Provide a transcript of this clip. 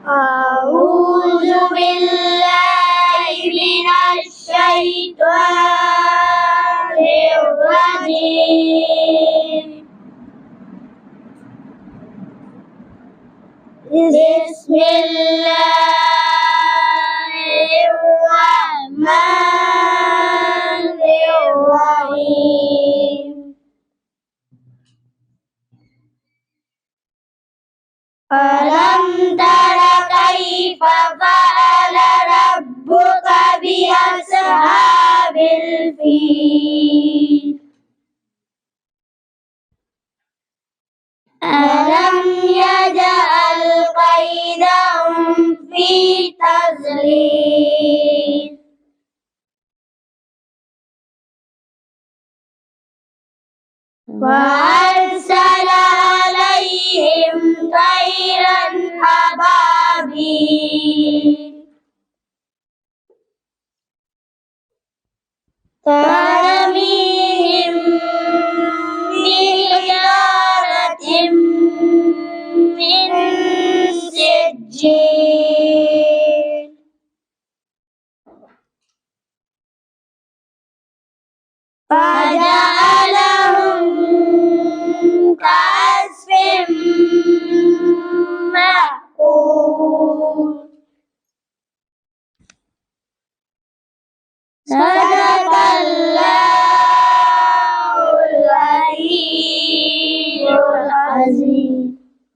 أعوذ بالله من الشيطان الرجيم. بسم الله الرحمن الرحيم. ألم تر كيف فعل ربك بأصحاب الفيل؟ ألم يجعل كيدهم في تضليل وأرسل عليهم طيرا أبابيل ترميهم بحجارة من سجيل